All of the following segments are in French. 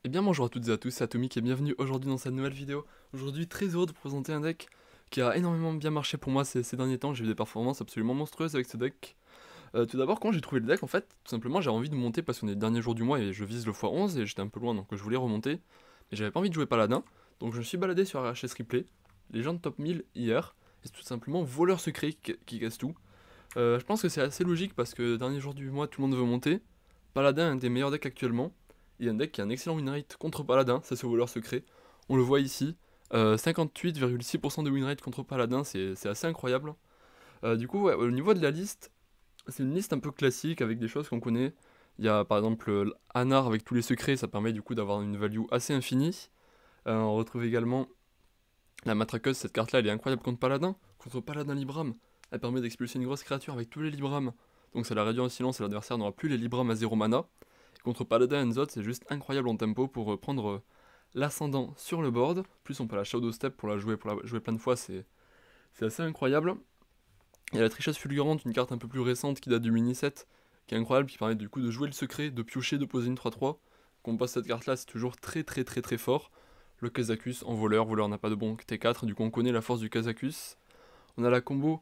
Eh bien bonjour à toutes et à tous, c'est Atomic et bienvenue aujourd'hui dans cette nouvelle vidéo. Aujourd'hui très heureux de vous présenter un deck qui a énormément bien marché pour moi ces derniers temps. J'ai eu des performances absolument monstrueuses avec ce deck. Tout d'abord quand j'ai trouvé le deck en fait, tout simplement j'ai envie de monter parce qu'on est le dernier jour du mois et je vise le x11 et j'étais un peu loin donc je voulais remonter. Mais j'avais pas envie de jouer paladin, donc je me suis baladé sur RHS Replay, les gens de top 1000 hier, et c'est tout simplement voleur secret qui casse tout. Je pense que c'est assez logique parce que dernier jour du mois tout le monde veut monter. Paladin est un des meilleurs decks actuellement. Il y a un deck qui a un excellent winrate contre Paladin, ça c'est au voleur secret. On le voit ici. 58,6% de winrate contre Paladin, c'est assez incroyable. Du coup, ouais, au niveau de la liste, c'est une liste un peu classique avec des choses qu'on connaît. Il y a par exemple Anar avec tous les secrets, ça permet du coup d'avoir une value assez infinie. On retrouve également la Matraqueuse, cette carte là elle est incroyable contre Paladin. Contre Paladin Libram, elle permet d'expulser une grosse créature avec tous les Libram. Donc ça la réduit en silence et l'adversaire n'aura plus les Libram à 0 mana. Contre Paladin Enzot, c'est juste incroyable en tempo pour prendre l'ascendant sur le board. Plus on peut la Shadow Step pour la jouer plein de fois, c'est assez incroyable. Il y a la Tricheuse Fulgurante, une carte un peu plus récente qui date du mini set, qui est incroyable, qui permet du coup de jouer le secret, de piocher, de poser une 3-3. Quand on passe cette carte là, c'est toujours très fort. Le Kazakus en voleur, voleur n'a pas de bon T4, du coup on connaît la force du Kazakus. On a la combo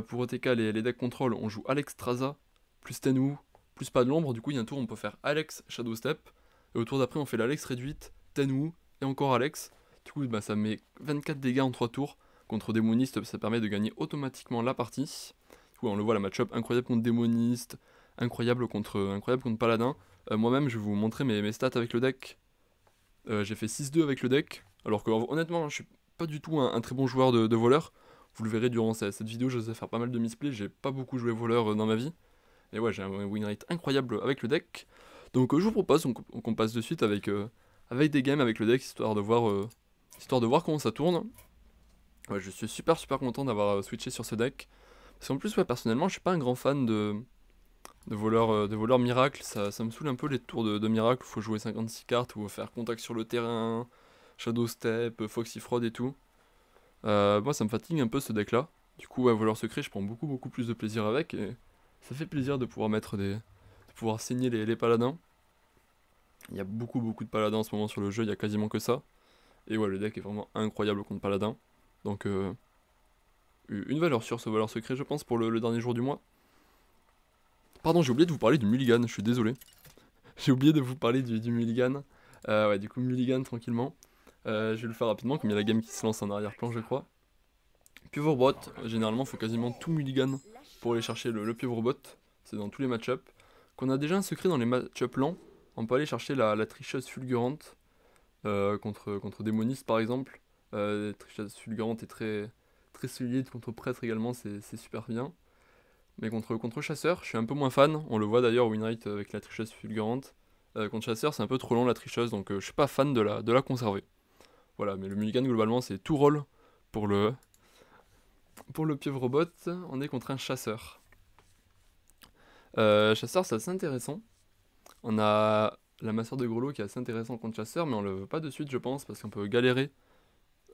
pour OTK, les decks control, on joue Alex Traza, plus Tenwu, plus pas de l'ombre, du coup il y a un tour où on peut faire Alex Shadow Step, et au tour d'après on fait l'Alex réduite, Tenwu, et encore Alex. Du coup bah, ça met 24 dégâts en 3 tours, contre Démoniste ça permet de gagner automatiquement la partie. Du coup on le voit la match-up incroyable contre Démoniste, incroyable contre Paladin. Moi-même je vais vous montrer mes stats avec le deck. J'ai fait 6-2 avec le deck, alors que honnêtement je suis pas du tout un très bon joueur de voleur. Vous le verrez durant cette vidéo, je vais faire pas mal de misplays, j'ai pas beaucoup joué voleur dans ma vie. Et ouais, j'ai un win rate incroyable avec le deck. Donc je vous propose qu'on passe de suite avec des games avec le deck, histoire de voir comment ça tourne. Ouais, je suis super content d'avoir switché sur ce deck. Parce qu'en plus, ouais, personnellement, je suis pas un grand fan de voleur miracle. Ça me saoule un peu les tours de miracle, faut jouer 56 cartes, ou faire contact sur le terrain, Shadow Step, Foxy Fraud et tout. Moi, ça me fatigue un peu ce deck là. Du coup, ouais, voleur secret, je prends beaucoup plus de plaisir avec. Et ça fait plaisir de pouvoir de pouvoir saigner les paladins. Il y a beaucoup de paladins en ce moment sur le jeu, il y a quasiment que ça. Et ouais, le deck est vraiment incroyable contre paladin. Donc, une valeur sûre ce voleur secret, je pense, pour le dernier jour du mois. Pardon, j'ai oublié de vous parler du mulligan, je suis désolé. J'ai oublié de vous parler du mulligan. Ouais, du coup, mulligan tranquillement. Je vais le faire rapidement, comme il y a la game qui se lance en arrière-plan, je crois. Pieuvre-bot, généralement, faut quasiment tout mulligan pour aller chercher le pieuvre-bot. C'est dans tous les match-up. Qu'on a déjà un secret dans les match-up lents, on peut aller chercher la tricheuse fulgurante contre démoniste par exemple. Tricheuse fulgurante est très solide, contre prêtre également, c'est super bien. Mais contre chasseur, je suis un peu moins fan. On le voit d'ailleurs au winrate avec la tricheuse fulgurante. Contre chasseur, c'est un peu trop long la tricheuse, donc je suis pas fan de la conserver. Voilà, mais le mulligan globalement, c'est tout roll pour le pieuvre bot. On est contre un chasseur. Chasseur, c'est assez intéressant. On a la masseur de Grelot qui est assez intéressant contre chasseur, mais on le veut pas de suite, je pense, parce qu'on peut galérer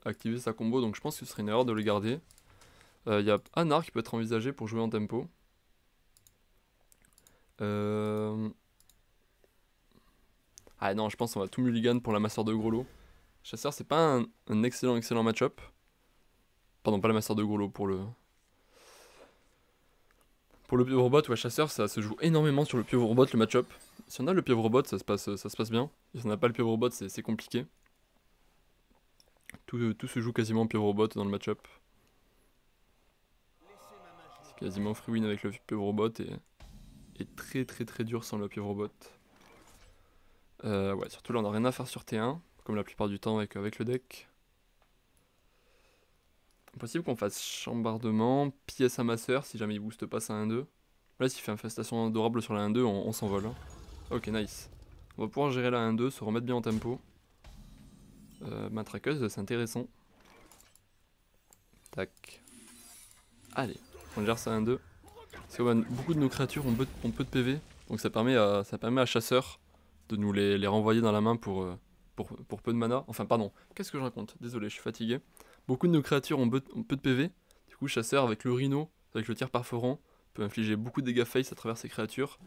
à activer sa combo, donc je pense que ce serait une erreur de le garder. Il y a Anar qui peut être envisagé pour jouer en tempo. Euh... Ah non, je pense qu'on va tout mulligan pour la masseur de Grelot. Chasseur, c'est pas un excellent match-up. Pardon, pas la masseur de Grelot, pour le pieuvre bot, ouais, chasseur, ça se joue énormément sur le pieuvre bot, le match-up. Si on a le pieuvre bot, ça se passe bien. Si on n'a pas le pieuvre bot, c'est compliqué. Tout se joue quasiment pieuvre bot dans le match-up. C'est quasiment free win avec le pieuvre bot et très dur sans le pieuvre bot. Ouais, surtout là, on a rien à faire sur T1, comme la plupart du temps avec le deck. Possible qu'on fasse chambardement, pièce à masseur si jamais il booste pas sa 1-2. Là, s'il fait infestation adorable sur la 1-2, on s'envole. Hein. Ok, nice. On va pouvoir gérer la 1-2, se remettre bien en tempo. Matraqueuse, c'est intéressant. Tac. Allez, on gère ça 1-2. Parce que beaucoup de nos créatures ont peu de PV, donc ça permet à chasseur de nous les renvoyer dans la main pour peu de mana. Enfin, pardon, qu'est-ce que je raconte? Désolé, je suis fatigué. Beaucoup de nos créatures ont peu de PV, du coup, chasseur avec le rhino, avec le tir perforant, peut infliger beaucoup de dégâts face à travers ses créatures.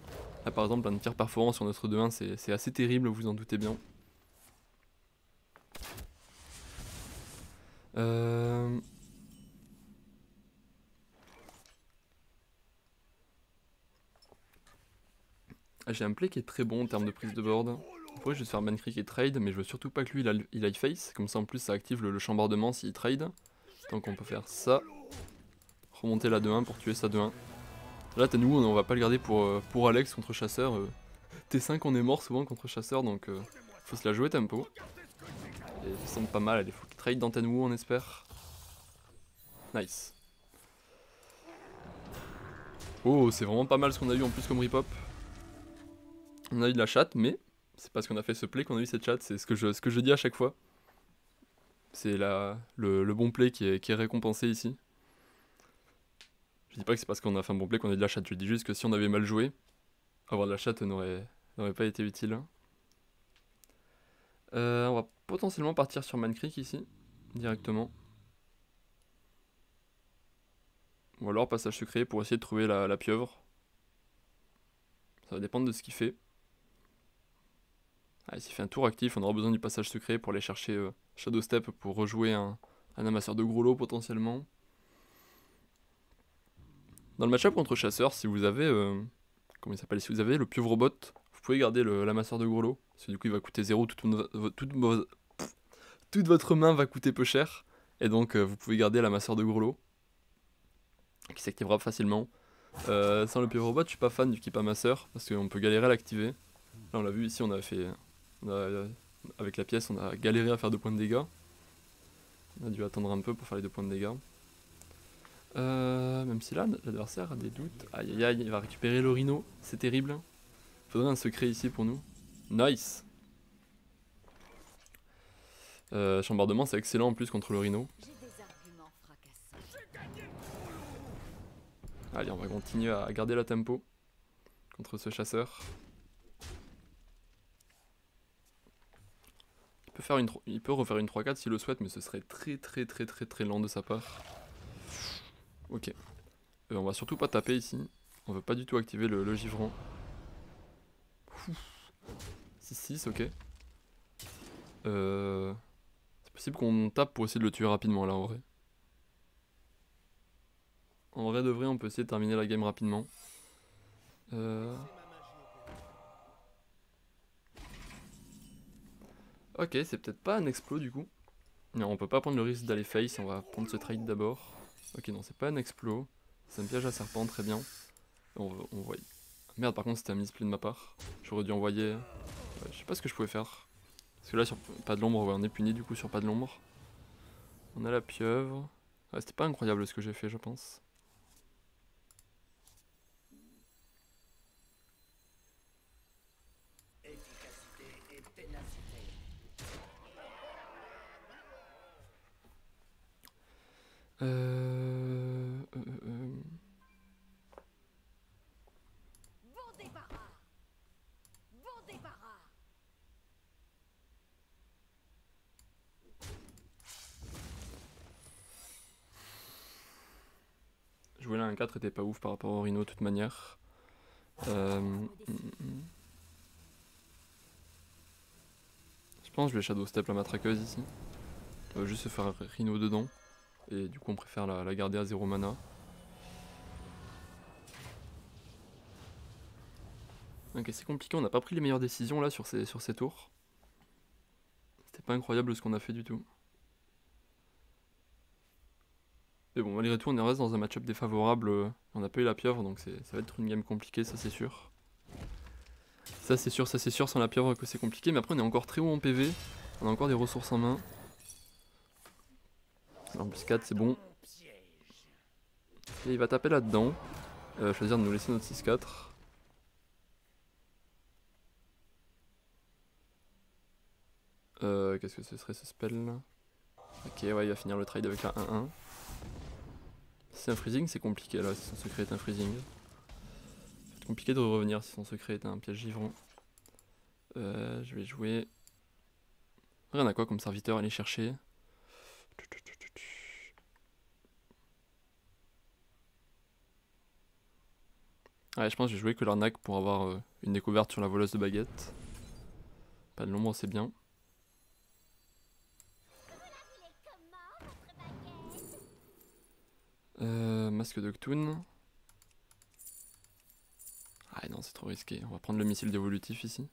Là, par exemple, un tir perforant sur notre 2-1, c'est assez terrible, vous en doutez bien. Euh... J'ai un play qui est très bon en termes de prise de board. Après je vais faire Mancreek et trade, mais je veux surtout pas que lui il aille face, comme ça en plus ça active le chambardement s'il trade. Donc on peut faire ça. Remonter la 2-1 pour tuer sa 2-1. Là nous on va pas le garder pour Alex contre chasseur. T5 on est mort souvent contre chasseur, donc faut se la jouer tempo. Et ça semble pas mal, il faut qu'il trade dans Tenwu on espère. Nice. Oh c'est vraiment pas mal ce qu'on a eu en plus comme repop. On a eu de la chatte, mais c'est parce qu'on a fait ce play qu'on a eu cette chatte, c'est ce que je dis à chaque fois. C'est le bon play qui est récompensé ici. Je dis pas que c'est parce qu'on a fait un bon play qu'on a eu de la chatte, je dis juste que si on avait mal joué, avoir de la chatte n'aurait pas été utile. On va potentiellement partir sur Mancreek ici, directement. Ou alors passage secret pour essayer de trouver la pieuvre. Ça va dépendre de ce qu'il fait. Ah, s'il fait un tour actif, on aura besoin du passage secret pour aller chercher Shadow Step pour rejouer un amasseur de gros lots potentiellement. Dans le match-up contre chasseur, si vous avez comment il s'appelle, si vous avez le pieuvre robot, vous pouvez garder l'amasseur de gros lots. Parce que du coup il va coûter 0, toute votre main va coûter peu cher. Et donc vous pouvez garder l'amasseur de gros lots, qui s'activera facilement. Sans le pieuvre robot, je suis pas fan du keep amasseur, parce qu'on peut galérer à l'activer. Là on l'a vu ici, avec la pièce on a galéré à faire 2 points de dégâts. On a dû attendre un peu pour faire les 2 points de dégâts. Même si là l'adversaire a des doutes. Aïe aïe aïe, il va récupérer le rhino, c'est terrible. Faudrait un secret ici pour nous. Nice. Chambardement c'est excellent en plus contre le rhino. Allez on va continuer à garder la tempo contre ce chasseur. Il peut refaire une 3-4 s'il le souhaite, mais ce serait très lent de sa part. Ok. On va surtout pas taper ici. On veut pas du tout activer le givron. 6-6, ok. C'est possible qu'on tape pour essayer de le tuer rapidement là en vrai. En vrai de vrai, on peut essayer de terminer la game rapidement. Ok, c'est peut-être pas un explo du coup. Non, on peut pas prendre le risque d'aller face, on va prendre ce trade d'abord. Ok, non, c'est pas un explo. C'est un piège à serpent, très bien. On voit. Merde, par contre, c'était un misplay de ma part. J'aurais dû envoyer. Je sais pas ce que je pouvais faire. Parce que là, sur pas de l'ombre, on est puni du coup sur pas de l'ombre. On a la pieuvre. Ouais, c'était pas incroyable ce que j'ai fait, je pense. Jouer là un 4 était pas ouf par rapport au Rhino de toute manière. Je pense que je vais Shadow Step la matraqueuse ici. On va juste se faire Rhino dedans. Et du coup on préfère la garder à 0 mana. Ok, c'est compliqué, on n'a pas pris les meilleures décisions là sur ces tours. C'était pas incroyable ce qu'on a fait du tout. Mais bon, malgré tout, on reste dans un match-up défavorable. On n'a pas eu la pieuvre, donc ça va être une game compliquée, ça c'est sûr. Ça c'est sûr, sans la pieuvre que c'est compliqué. Mais après, on est encore très haut en PV. On a encore des ressources en main. L'embuscade, c'est bon. Et il va taper là-dedans. Choisir de nous laisser notre 6-4. Qu'est-ce que ce serait ce spell là? Ok, ouais, il va finir le trade avec la 1-1. Si c'est un freezing, c'est compliqué là, si son secret est un freezing. C'est compliqué de revenir si son secret est un piège givrant. Je vais jouer. Rien à quoi comme serviteur à aller chercher. Ouais, je pense que je vais jouer que l'arnaque pour avoir une découverte sur la voleuse de baguette. Pas de l'ombre, c'est bien. Masque de Cthulhu. Ah non, c'est trop risqué. On va prendre le missile dévolutif ici.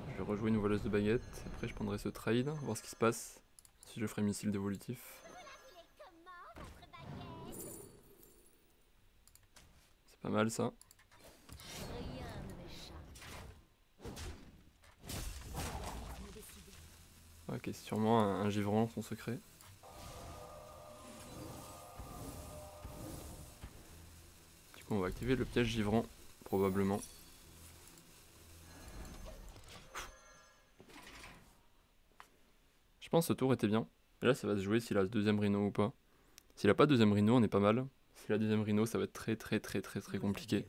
Je vais rejouer une voleuse de baguette. Après, je prendrai ce trade, voir ce qui se passe. Si je ferai missile dévolutif. C'est pas mal ça. Ok, c'est sûrement un givrant, son secret. Du coup, on va activer le piège givrant, probablement. Je pense que ce tour était bien. Et là, ça va se jouer s'il a le deuxième rhino ou pas. S'il a pas de deuxième rhino, on est pas mal. S'il a deuxième rhino, ça va être très compliqué.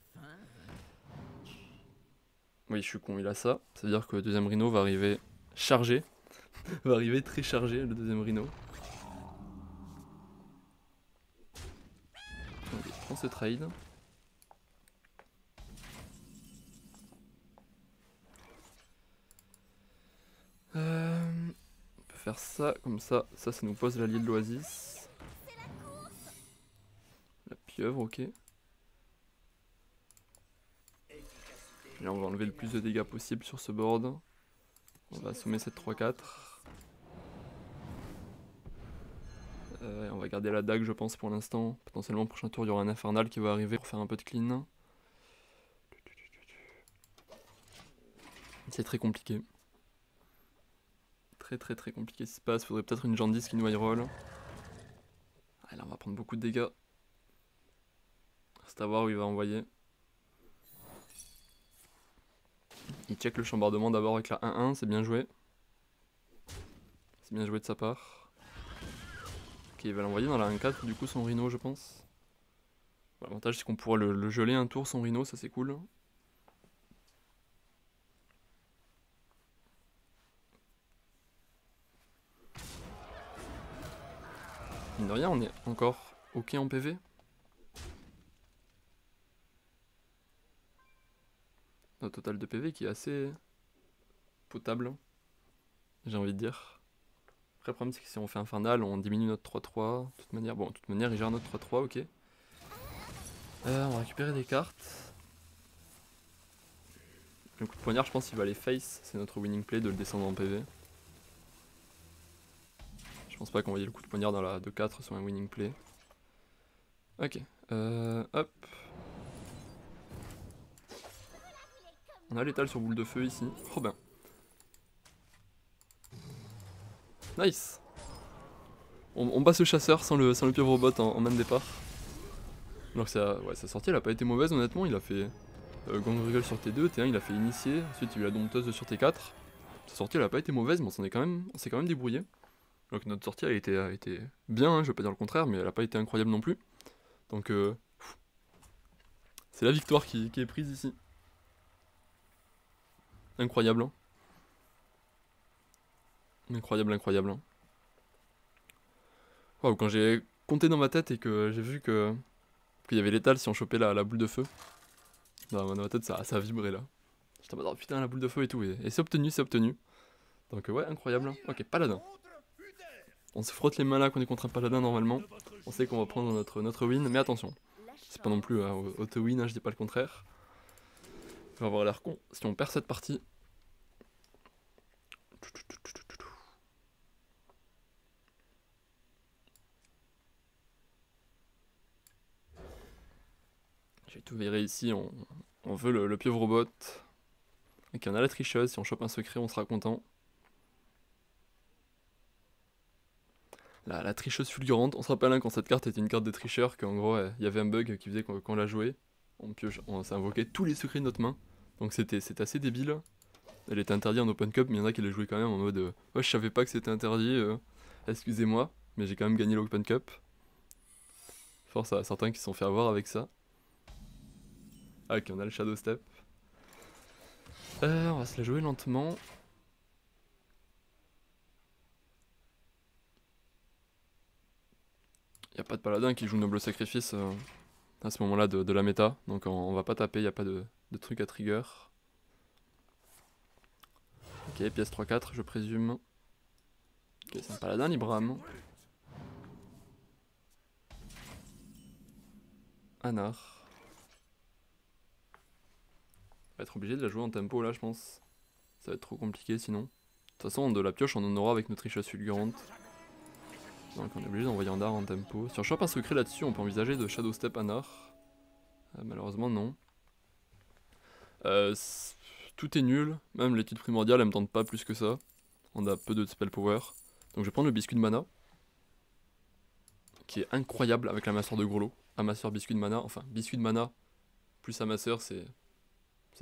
Oui, je suis con, il a ça. Ça veut dire que le deuxième rhino va arriver chargé. Va arriver très chargé, le deuxième rhino. Ok, je prends ce trade. On peut faire ça, comme ça. Ça nous pose l'allié de l'oasis. La pieuvre, ok. Et là, on va enlever le plus de dégâts possible sur ce board. On va assommer cette 3-4. On va garder la dague, je pense, pour l'instant. Potentiellement, prochain tour, il y aura un infernal qui va arriver pour faire un peu de clean. C'est très compliqué. Très compliqué ce qui se passe. Faudrait peut-être une Jandice qui nous high roll. Ah, là, on va prendre beaucoup de dégâts. Reste à voir où il va envoyer. Il check le chambardement d'abord avec la 1-1, c'est bien joué. C'est bien joué de sa part. Ok, il va l'envoyer dans la 1-4, du coup son rhino, je pense. L'avantage, c'est qu'on pourra le geler un tour, son rhino, ça c'est cool. Mine de rien, on est encore ok en PV. Un total de PV qui est assez potable, j'ai envie de dire. Après, le problème, c'est que si on fait infernal, on diminue notre 3-3. De toute manière, bon, de toute manière, il gère notre 3-3, ok. On va récupérer des cartes. Le coup de poignard, je pense qu'il va aller face. C'est notre winning play de le descendre en PV. Je pense pas qu'on voyait le coup de poignard dans la 2-4 sur un winning play. Ok. Hop. On a l'étal sur boule de feu ici. Oh ben. Nice. On passe le chasseur sans le pieuvre robot en main de départ. Alors que sa sortie elle a pas été mauvaise honnêtement. Il a fait Gangregel sur T2, T1 il a fait initier. Ensuite il y a eu la dompteuse sur T4. Sa sortie elle a pas été mauvaise mais on s'est quand même débrouillé. Alors que notre sortie a été bien, hein, je vais pas dire le contraire, mais elle a pas été incroyable non plus. Donc c'est la victoire qui est prise ici. Incroyable. Hein. Incroyable. Hein. Wow, quand j'ai compté dans ma tête et que j'ai vu qu'il y avait l'étal si on chopait la boule de feu. Dans ma tête ça a vibré là. J'étais en mode oh, putain la boule de feu et tout. Et c'est obtenu, c'est obtenu. Donc ouais, incroyable. Ok, paladin. On se frotte les mains là qu'on est contre un paladin normalement. On sait qu'on va prendre notre win, mais attention. C'est pas non plus auto-win, hein, je dis pas le contraire. On va avoir l'air con si on perd cette partie. J'ai tout viré ici, on veut le pieuvre robot. Et qu'on a la tricheuse, si on chope un secret on sera content. La tricheuse fulgurante, on se rappelle hein, quand cette carte était une carte de tricheur, qu'en gros il y avait un bug qui faisait qu'on la jouait. On s'invoquait tous les secrets de notre main. Donc c'était assez débile. Elle était interdite en open cup, mais il y en a qui la jouaient quand même en mode ouais, je savais pas que c'était interdit, excusez-moi, mais j'ai quand même gagné l'open cup. Force à certains qui se sont fait avoir avec ça. Ah, ok, on a le shadow step. On va se la jouer lentement. Y a pas de paladin qui joue noble sacrifice à ce moment-là de la méta, donc on va pas taper, y a pas de truc à trigger. Ok, pièce 3-4 je présume. Ok, c'est un paladin Libram. Anar. On va être obligé de la jouer en tempo là je pense. Ça va être trop compliqué sinon. De toute façon de la pioche on en aura avec notre tricheuse fulgurante. Donc on est obligé d'envoyer Andar en tempo. Si on chope un secret là-dessus on peut envisager de Shadow Step Anar. Malheureusement non. Tout est nul, même l'étude primordiale elle me tente pas plus que ça. On a peu de spell power. Donc je vais prendre le biscuit de mana. Qui est incroyable avec la masseur de Grollo. Amasseur biscuit de mana, enfin biscuit de mana plus amasseur c'est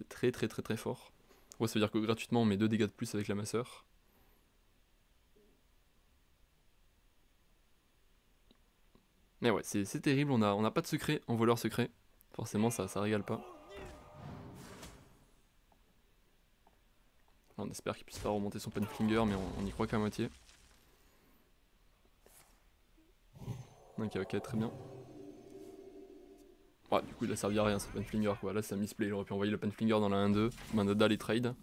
très fort. Ouais, ça veut dire que gratuitement on met 2 dégâts de plus avec la masseur. Mais ouais, c'est terrible, on a pas de secret en voleur secret. Forcément ça régale pas. On espère qu'il puisse pas remonter son Penfinger, mais on y croit qu'à moitié. Ok, très bien. Ouais, du coup il a servi à rien ce Penfinger quoi, là c'est un misplay, il aurait pu envoyer le Penfinger dans la 1-2, Manada les trade.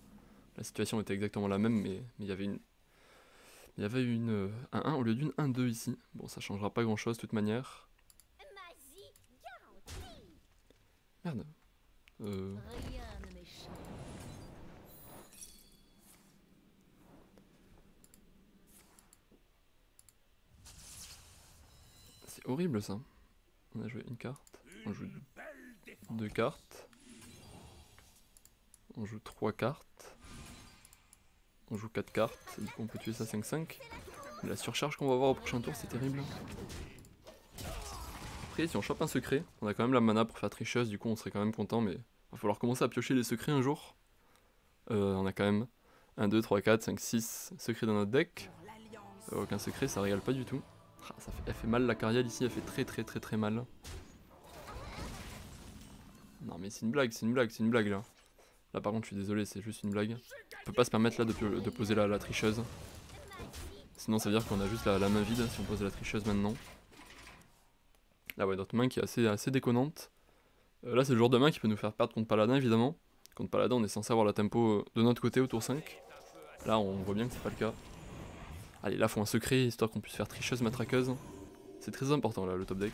La situation était exactement la même, mais il y avait une... Il y avait une 1-1 au lieu d'une 1-2 ici. Bon, ça changera pas grand chose de toute manière. Merde. C'est horrible ça. On a joué une carte. On joue 2 cartes. On joue 3 cartes. On joue 4 cartes. Et du coup on peut tuer ça 5-5. Mais la surcharge qu'on va avoir au prochain tour c'est terrible. Après si on chope un secret, on a quand même la mana pour faire tricheuse, du coup on serait quand même content, mais va falloir commencer à piocher les secrets un jour. On a quand même 1, 2, 3, 4, 5, 6 secrets dans notre deck. Aucun secret, ça régale pas du tout. Ah, elle fait mal la Cariale ici, elle fait très mal. Non mais c'est une blague là. Là par contre je suis désolé, c'est juste une blague. On peut pas se permettre là de poser la tricheuse. Sinon ça veut dire qu'on a juste la main vide si on pose la tricheuse maintenant. Là ouais, notre main qui est assez déconnante. Là c'est le genre de main qui peut nous faire perdre contre Paladin évidemment. Contre Paladin on est censé avoir la tempo de notre côté au tour 5. Là on voit bien que c'est pas le cas. Allez là faut un secret histoire qu'on puisse faire tricheuse matraqueuse. C'est très important là le top deck.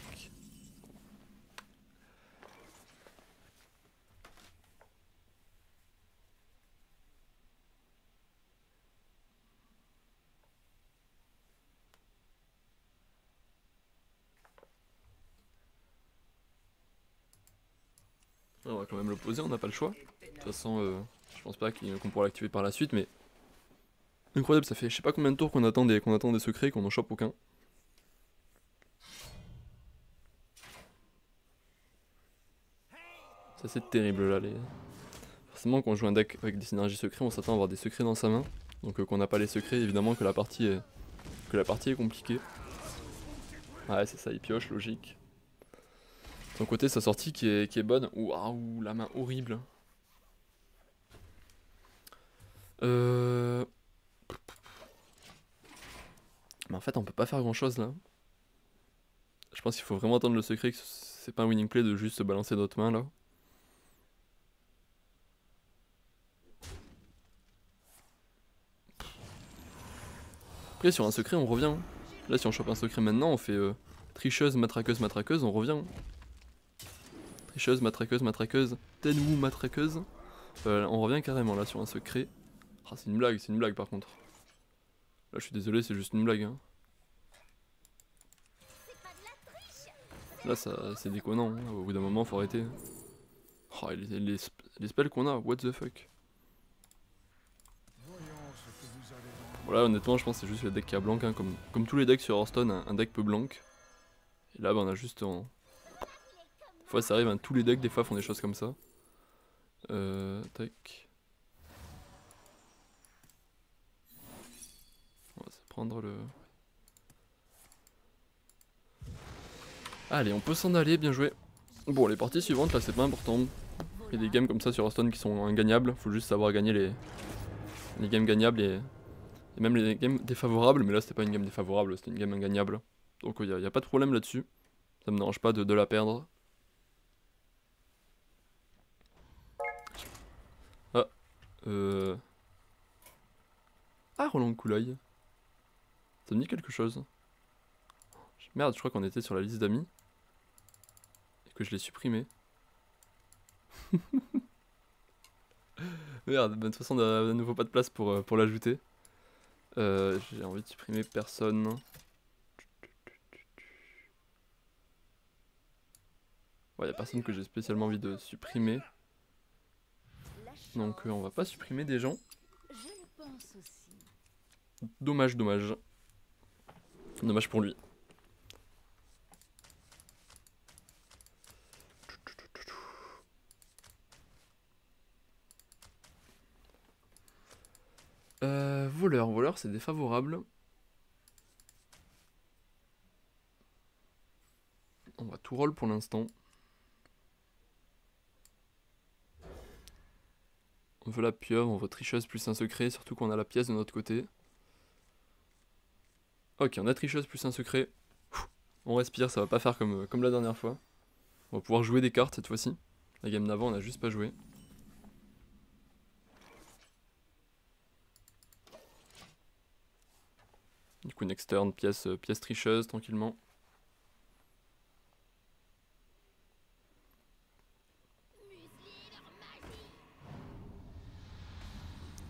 On va quand même le poser, on n'a pas le choix. De toute façon, je pense pas qu'on pourra l'activer par la suite, mais... Incroyable, ça fait je sais pas combien de tours qu'on attend des secrets et qu'on en chope aucun. Ça c'est terrible là. Forcément quand on joue un deck avec des synergies secrets, on s'attend à avoir des secrets dans sa main. Donc qu'on n'a pas les secrets, évidemment que la partie est compliquée. Ouais c'est ça, il pioche, logique. De son côté sa sortie qui est bonne. Waouh, la main horrible. Mais en fait on peut pas faire grand chose là. Je pense qu'il faut vraiment attendre le secret, que c'est pas un winning play de juste se balancer notre main là. Après sur un secret on revient. Là si on chope un secret maintenant on fait tricheuse, matraqueuse, on revient. Tricheuse, matraqueuse, Tenwu, matraqueuse. On revient carrément là sur un secret. Ah c'est une blague par contre. Là je suis désolé c'est juste une blague hein. Là c'est déconnant, hein. Au bout d'un moment faut arrêter. Oh, les spells qu'on a, what the fuck. Voilà honnêtement je pense que c'est juste le deck qui a blanc hein. Comme tous les decks sur Hearthstone, un deck peut blanc. Et là bah, on a juste en... Des fois ça arrive, hein, tous les decks des fois font des choses comme ça. Tac. On va se prendre le... Allez on peut s'en aller, bien joué. Bon les parties suivantes là c'est pas important. Il y a des games comme ça sur Hearthstone qui sont ingagnables, faut juste savoir gagner les games gagnables et même les games défavorables, mais là c'était pas une game défavorable, c'était une game ingagnable. Donc il n'y a pas de problème là-dessus, ça me dérange pas de la perdre. Ah, Roland Couloy. Ça me dit quelque chose. Merde, je crois qu'on était sur la liste d'amis. Et que je l'ai supprimé. Merde, de toute façon, on n'a à nouveau pas de place pour l'ajouter. J'ai envie de supprimer personne. Ouais, y a personne que j'ai spécialement envie de supprimer. Donc on va pas supprimer des gens. Dommage, dommage. Dommage pour lui. Voleur c'est défavorable. On va tout roll pour l'instant. On veut la pieuvre, on veut tricheuse plus un secret, surtout qu'on a la pièce de notre côté. Ok, on a tricheuse plus un secret. On respire, ça va pas faire comme la dernière fois. On va pouvoir jouer des cartes cette fois-ci. La game d'avant, on a juste pas joué. Du coup, next turn, pièce tricheuse, tranquillement.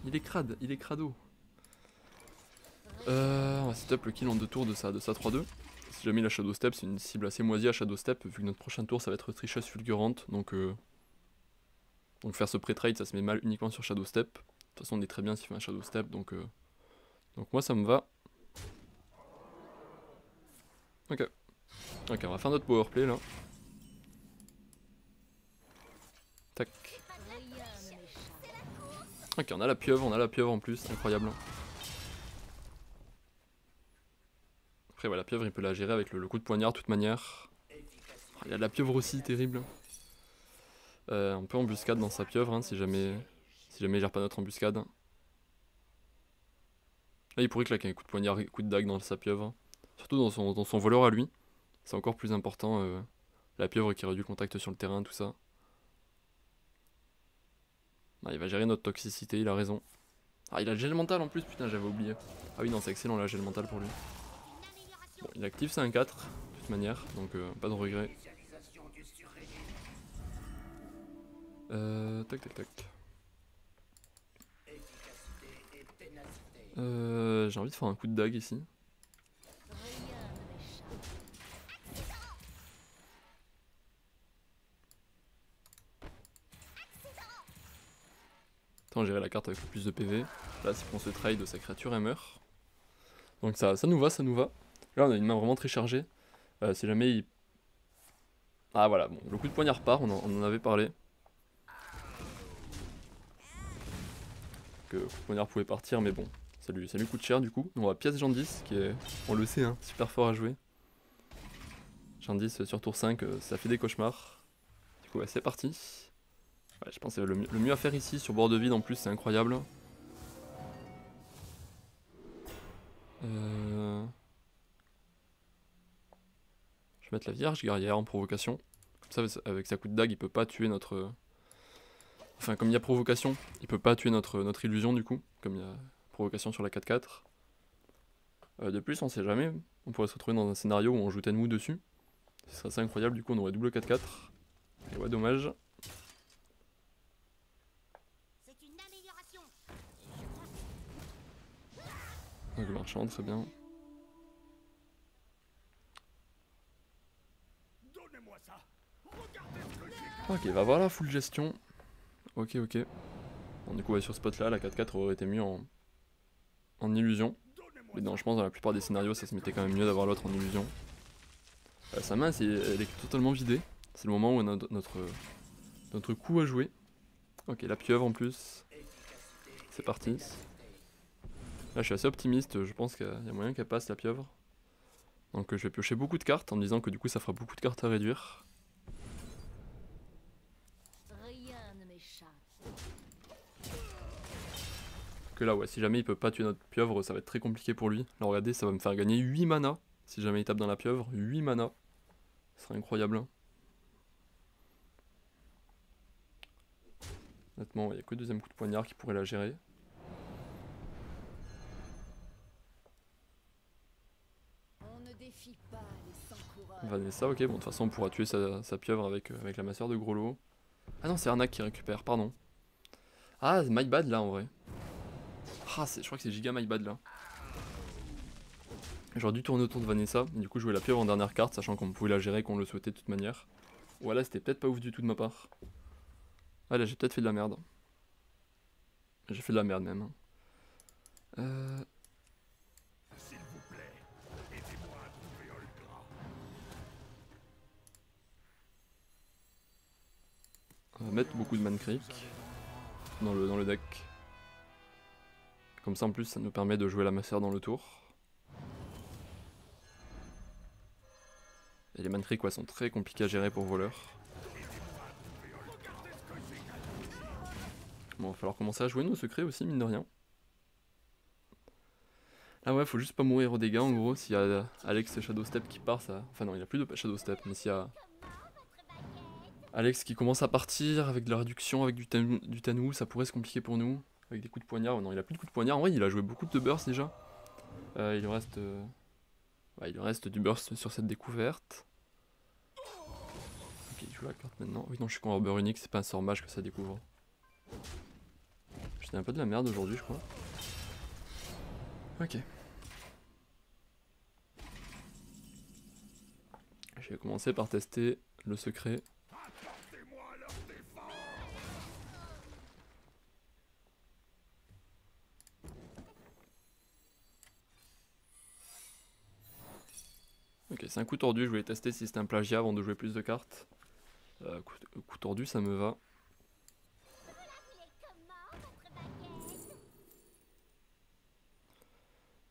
Il est crade, il est crado. On va setup le kill en 2 tours de sa 3-2. Si jamais il a Shadow Step, c'est une cible assez moisie à Shadow Step, vu que notre prochain tour ça va être tricheuse fulgurante. Donc faire ce pré-trade, ça se met mal uniquement sur Shadow Step. De toute façon, on est très bien s'il fait un Shadow Step, donc moi ça me va. Ok, on va faire notre powerplay là. Tac. Ok, on a la pieuvre en plus, incroyable. Après, ouais, la pieuvre, il peut la gérer avec le coup de poignard de toute manière. Il y a de la pieuvre aussi, terrible. On peut embuscade dans sa pieuvre, hein, si jamais il gère pas notre embuscade. Là, il pourrait claquer un coup de poignard et un coup de dague dans sa pieuvre. Surtout dans son voleur à lui. C'est encore plus important, la pieuvre qui réduit le contact sur le terrain, tout ça. Ah, il va gérer notre toxicité, il a raison. Ah, il a le gel mental en plus, putain, j'avais oublié. Ah oui, non, c'est excellent, le gel mental pour lui. Bon, il active, c'est un 4, de toute manière, donc pas de regret. Tac. J'ai envie de faire un coup de dague ici. Attends, gérer la carte avec le plus de PV. Là, c'est qu'on se trade, sa créature elle meurt. Donc ça nous va, ça nous va. Là, on a une main vraiment très chargée. Si jamais il... Ah voilà, bon, le coup de poignard part, on en avait parlé. Que le coup de poignard pouvait partir, mais bon, ça lui coûte cher du coup. On va pièce Jandis, qui est, on le sait, hein, super fort à jouer. Jandis sur tour 5, ça fait des cauchemars. Du coup, ouais, c'est parti. Ouais, je pense que le mieux à faire ici, sur bord de vide en plus, c'est incroyable. Je vais mettre la Vierge guerrière en provocation. Comme ça, avec sa coup de dague, il peut pas tuer notre... Enfin, comme il y a provocation, il peut pas tuer notre illusion du coup. Comme il y a provocation sur la 4-4. De plus, on sait jamais. On pourrait se retrouver dans un scénario où on joue Tenmu dessus. Ce serait assez incroyable, du coup on aurait double 4-4. Et ouais, dommage. Donc marchand, très bien. Ok, va voir la full gestion. Ok. Bon, du coup, ouais, sur ce spot là, la 4-4 aurait été mieux en illusion. Mais non, je pense dans la plupart des scénarios, ça se mettait quand même mieux d'avoir l'autre en illusion. Sa main, elle est totalement vidée. C'est le moment où on a notre coup à jouer. Ok, la pieuvre en plus. C'est parti. Là, je suis assez optimiste. Je pense qu'il y a moyen qu'elle passe la pieuvre. Donc, je vais piocher beaucoup de cartes en me disant que du coup, ça fera beaucoup de cartes à réduire. Que là, ouais, si jamais il peut pas tuer notre pieuvre, ça va être très compliqué pour lui. Là, regardez, ça va me faire gagner 8 mana. Si jamais il tape dans la pieuvre, 8 mana. Ce serait incroyable. Honnêtement, il n'y a que le deuxième coup de poignard qui pourrait la gérer. Vanessa, ok, bon, de toute façon, on pourra tuer sa pieuvre avec la masseur de gros lot. Ah non, c'est Arnak qui récupère, pardon. Ah, c'est my bad là en vrai. Ah, je crois que c'est giga my bad là. J'aurais dû tourner autour de Vanessa, et du coup jouer la pieuvre en dernière carte, sachant qu'on pouvait la gérer, qu'on le souhaitait de toute manière. Voilà, c'était peut-être pas ouf du tout de ma part. Ah là, j'ai peut-être fait de la merde. J'ai fait de la merde même. On va mettre beaucoup de Man Creek dans le deck. Comme ça en plus ça nous permet de jouer la masseur dans le tour. Et les Man Creek ouais, sont très compliqués à gérer pour voleur. Bon, va falloir commencer à jouer nos secrets aussi, mine de rien. Ah ouais, faut juste pas mourir aux dégâts en gros. S'il y a Alex Shadow Step qui part, ça. Enfin, non, il a plus de Shadow Step, mais s'il y a Alex qui commence à partir avec de la réduction, avec du Tanou, ça pourrait se compliquer pour nous. Avec des coups de poignard. Oh, non, il a plus de coups de poignard. En vrai, il a joué beaucoup de burst déjà. Il lui reste. Ouais, il lui reste du burst sur cette découverte. Ok, il joue la carte maintenant. Oui, non, je suis con, Arbor unique, c'est pas un sort mage que ça découvre. J'étais un peu de la merde aujourd'hui, je crois. Ok. Je vais commencer par tester le secret. Ok, c'est un coup tordu, je voulais tester si c'était un plagiat avant de jouer plus de cartes. Coup tordu, ça me va.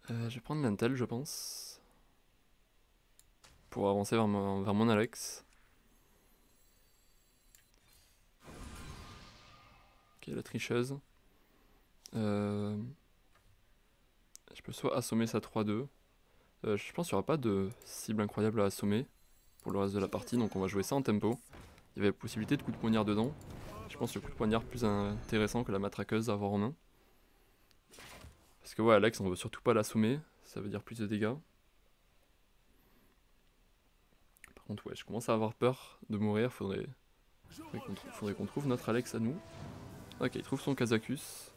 Je vais prendre l'Intel, je pense. Pour avancer vers mon Alex. Ok, la tricheuse. Je peux soit assommer sa 3-2. Je pense qu'il n'y aura pas de cible incroyable à assommer pour le reste de la partie, donc on va jouer ça en tempo. Il y avait la possibilité de coup de poignard dedans. Je pense que le coup de poignard plus intéressant que la matraqueuse à avoir en main. Parce que ouais, Alex, on veut surtout pas l'assommer, ça veut dire plus de dégâts. Par contre, ouais, je commence à avoir peur de mourir, faudrait qu'on trouve notre Alex à nous. Ok, il trouve son Kazakus.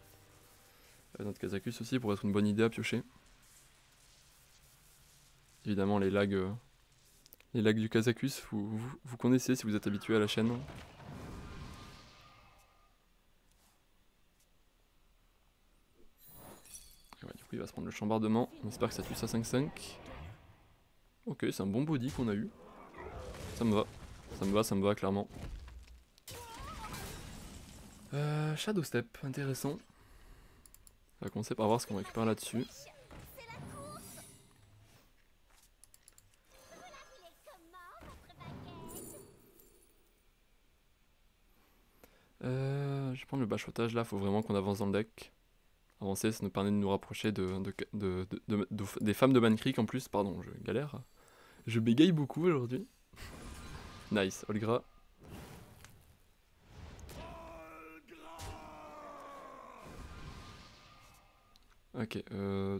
Notre Kazakus aussi pourrait être une bonne idée à piocher. Évidemment, les lags du Kazakus, vous connaissez si vous êtes habitué à la chaîne. Ouais, du coup, il va se prendre le chambardement. On espère que ça tue ça 5-5. Ok, c'est un bon body qu'on a eu. Ça me va. Ça me va clairement. Shadow Step, intéressant. On va commencer par voir ce qu'on récupère là-dessus. Je vais prendre le bachotage là, faut vraiment qu'on avance dans le deck. Avancer, ça nous permet de nous rapprocher des femmes de Man Creek en plus. Pardon, je galère. Je bégaye beaucoup aujourd'hui. Nice, Olgra. Ok, on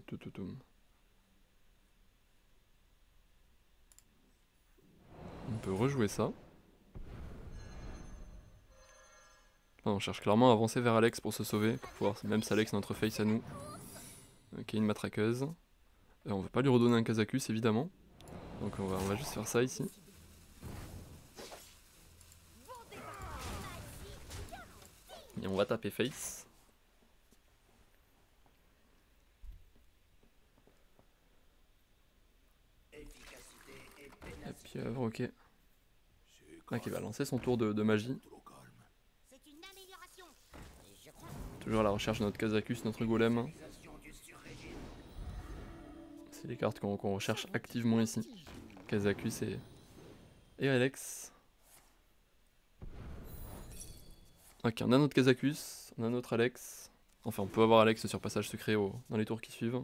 peut rejouer ça. Enfin, on cherche clairement à avancer vers Alex pour se sauver, pour pouvoir même si Alex notre face à nous. Ok, une matraqueuse. On veut pas lui redonner un Kazakus évidemment. Donc on va juste faire ça ici. Et on va taper face. La pieuvre, ok. Ah, qui va lancer son tour de magie. Toujours à la recherche de notre Kazakus, notre golem. C'est les cartes qu'on recherche activement ici. Kazakus et Alex. Ok, on a notre Kazakus, on a notre Alex. Enfin, on peut avoir Alex sur passage secret dans les tours qui suivent.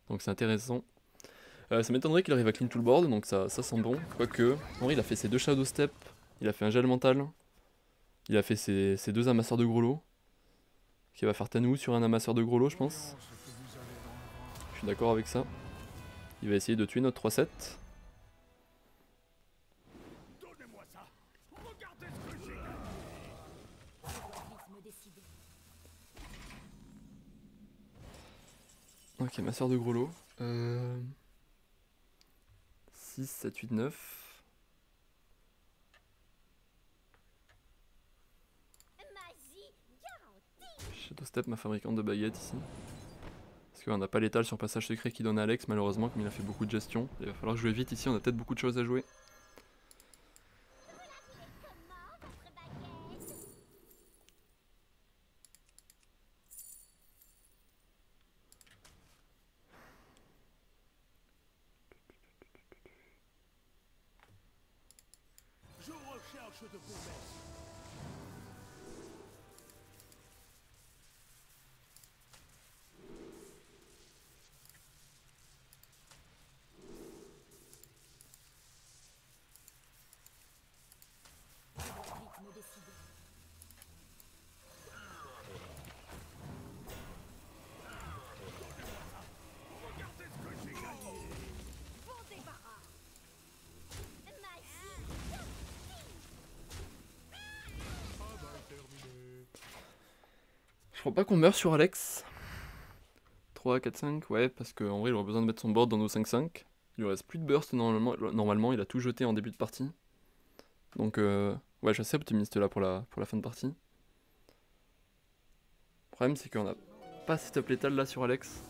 Donc c'est intéressant. Ça m'étonnerait qu'il arrive à clean tout le board, donc ça sent bon. Quoique, en vrai, il a fait ses 2 Shadow Step, il a fait un gel mental, il a fait ses 2 amasseurs de gros lots. Qui va faire Tanou sur un amasseur de gros lots, je pense. Je suis d'accord avec ça. Il va essayer de tuer notre 3-7. Ok, ma soeur de gros lot. 6, 7, 8, 9. Shadow Step, ma fabricante de baguettes ici. Parce qu'on n'a pas l'étal sur passage secret qui donne à Alex, malheureusement, comme il a fait beaucoup de gestion. Il va falloir jouer vite ici, on a peut-être beaucoup de choses à jouer. Je recherche de promesses. Rythme décidé. Regardez ce que j'ai gagné. Bon débarras. Travail terminé. Je crois pas qu'on meurt sur Alex. 3, 4, 5, ouais, parce qu'en vrai il aurait besoin de mettre son board dans nos 5-5. Il lui reste plus de burst normalement, il a tout jeté en début de partie. Donc ouais, je suis assez optimiste là pour la fin de partie. Le problème c'est qu'on a pas setup létal là sur Alex.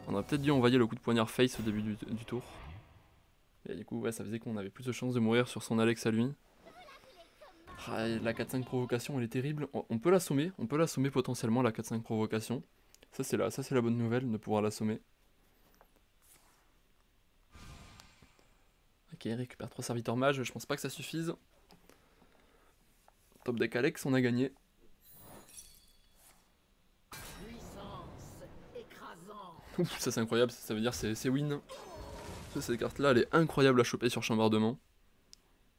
On a peut-être dû envoyer le coup de poignard face au début du tour. Et du coup ouais, ça faisait qu'on avait plus de chances de mourir sur son Alex à lui. Ah, la 4-5 provocation elle est terrible. On peut l'assommer potentiellement la 4-5 provocation. Ça c'est la bonne nouvelle de pouvoir l'assommer. Ok, récupère 3 serviteurs mages, je pense pas que ça suffise. Top deck Alex, on a gagné. Puissance écrasante. Ouf, ça c'est incroyable, ça veut dire c'est win. Cette carte là elle est incroyable à choper sur chambardement.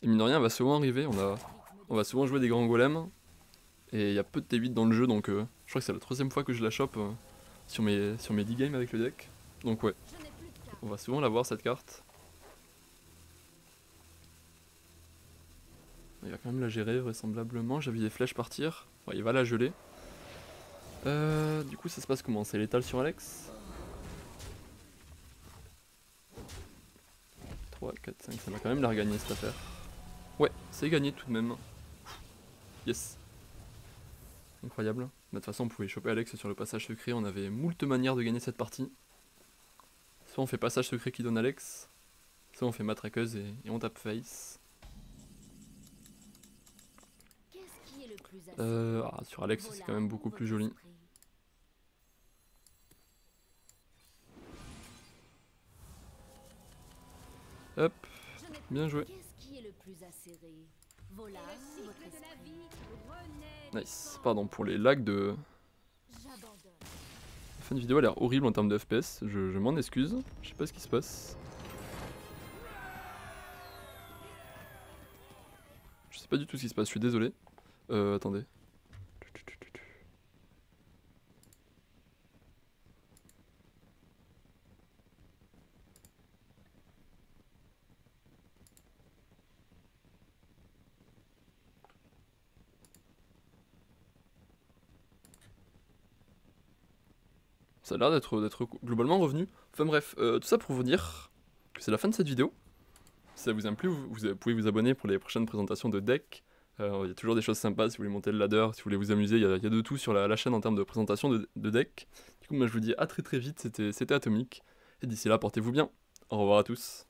Et mine de rien elle va souvent arriver, on va souvent jouer des grands golems. Et il y a peu de T8 dans le jeu donc je crois que c'est la 3ème fois que je la chope sur mes 10 games avec le deck. Donc ouais, Je n'ai plus de cartes. on va souvent la voir cette carte. Il va quand même la gérer vraisemblablement, j'ai vu des flèches partir. Ouais, il va la geler. Du coup ça se passe comment? C'est létal sur Alex. 3, 4, 5, ça va quand même la regagner cette affaire. Ouais, c'est gagné tout de même. Yes. Incroyable. De toute façon on pouvait choper Alex sur le passage secret, on avait moult manières de gagner cette partie. Soit on fait passage secret qui donne Alex, soit on fait matraqueuse et on tape face. Qu'est-ce qui est le plus acide? Sur Alex c'est quand même beaucoup plus joli. Hop, bien joué. Qu'est-ce qui est le plus acéré? Voilà, votre esprit. Nice. Pardon pour les lags de... J'abandonne. La fin de vidéo a l'air horrible en termes de FPS, je m'en excuse, je sais pas ce qui se passe. Je sais pas du tout ce qui se passe, je suis désolé. Attendez. Ça a l'air d'être globalement revenu. Enfin bref, tout ça pour vous dire que c'est la fin de cette vidéo. Si ça vous a plu, vous pouvez vous abonner pour les prochaines présentations de deck. Il y a toujours des choses sympas si vous voulez monter le ladder, si vous voulez vous amuser, il y a de tout sur la chaîne en termes de présentation de deck. Du coup, moi je vous dis à très vite, c'était Atomic. Et d'ici là, portez-vous bien. Au revoir à tous.